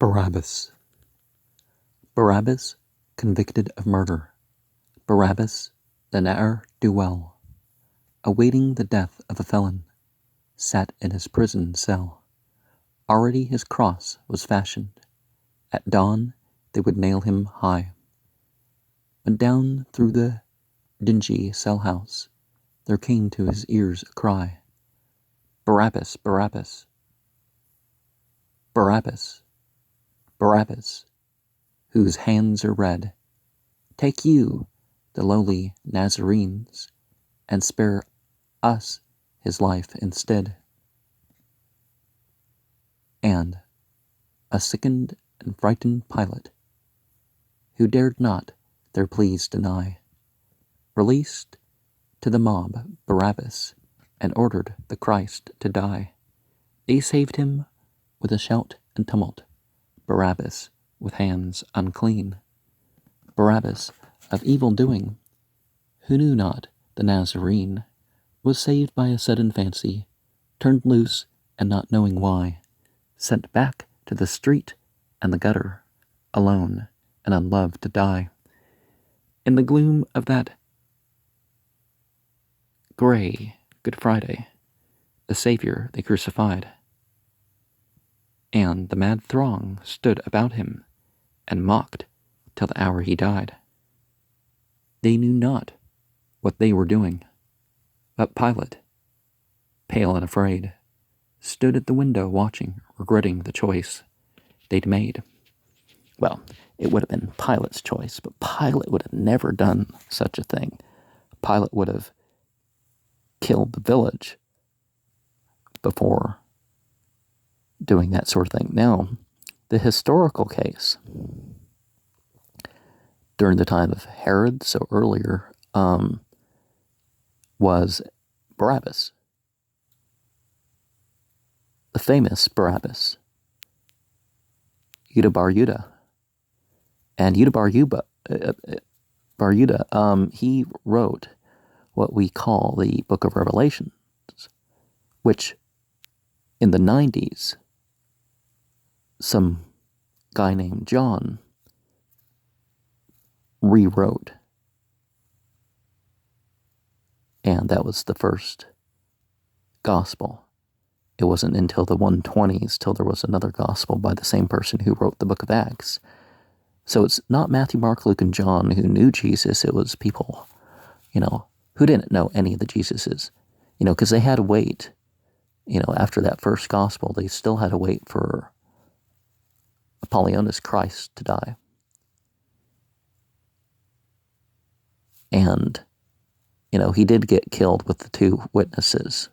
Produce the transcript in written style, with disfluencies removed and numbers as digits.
Barabbas. Barabbas, convicted of murder. Barabbas, the ne'er-do-well, awaiting the death of a felon, sat in his prison cell. Already his cross was fashioned. At dawn they would nail him high. But down through the dingy cell-house there came to his ears a cry, "Barabbas, Barabbas! Barabbas, Barabbas, whose hands are red, take you, the lowly Nazarenes, and spare us his life instead." And a sickened and frightened Pilate, who dared not their pleas deny, released to the mob Barabbas, and ordered the Christ to die. They saved him with a shout and tumult, Barabbas with hands unclean. Barabbas of evil doing, who knew not the Nazarene, was saved by a sudden fancy, turned loose and not knowing why, sent back to the street and the gutter, alone and unloved to die. In the gloom of that gray Good Friday, the Savior they crucified, and the mad throng stood about him and mocked till the hour he died. They knew not what they were doing, but Pilate, pale and afraid, stood at the window watching, regretting the choice they'd made. Well, it would have been Pilate's choice, but Pilate would have never done such a thing. Pilate would have killed the village before doing that sort of thing. Now, the historical case during the time of Herod, so earlier, was Barabbas, the famous Barabbas, Yudah Bar Yudah. And Yudah Bar Yudah, he wrote what we call the Book of Revelations, which in the 90s, some guy named John rewrote. And that was the first gospel. It wasn't until the 120s till there was another gospel by the same person who wrote the book of Acts. So it's not Matthew, Mark, Luke, and John who knew Jesus. It was people, who didn't know any of the Jesuses, because they had to wait, after that first gospel, they still had to wait for Apollonius Christ to die. And, he did get killed with the two witnesses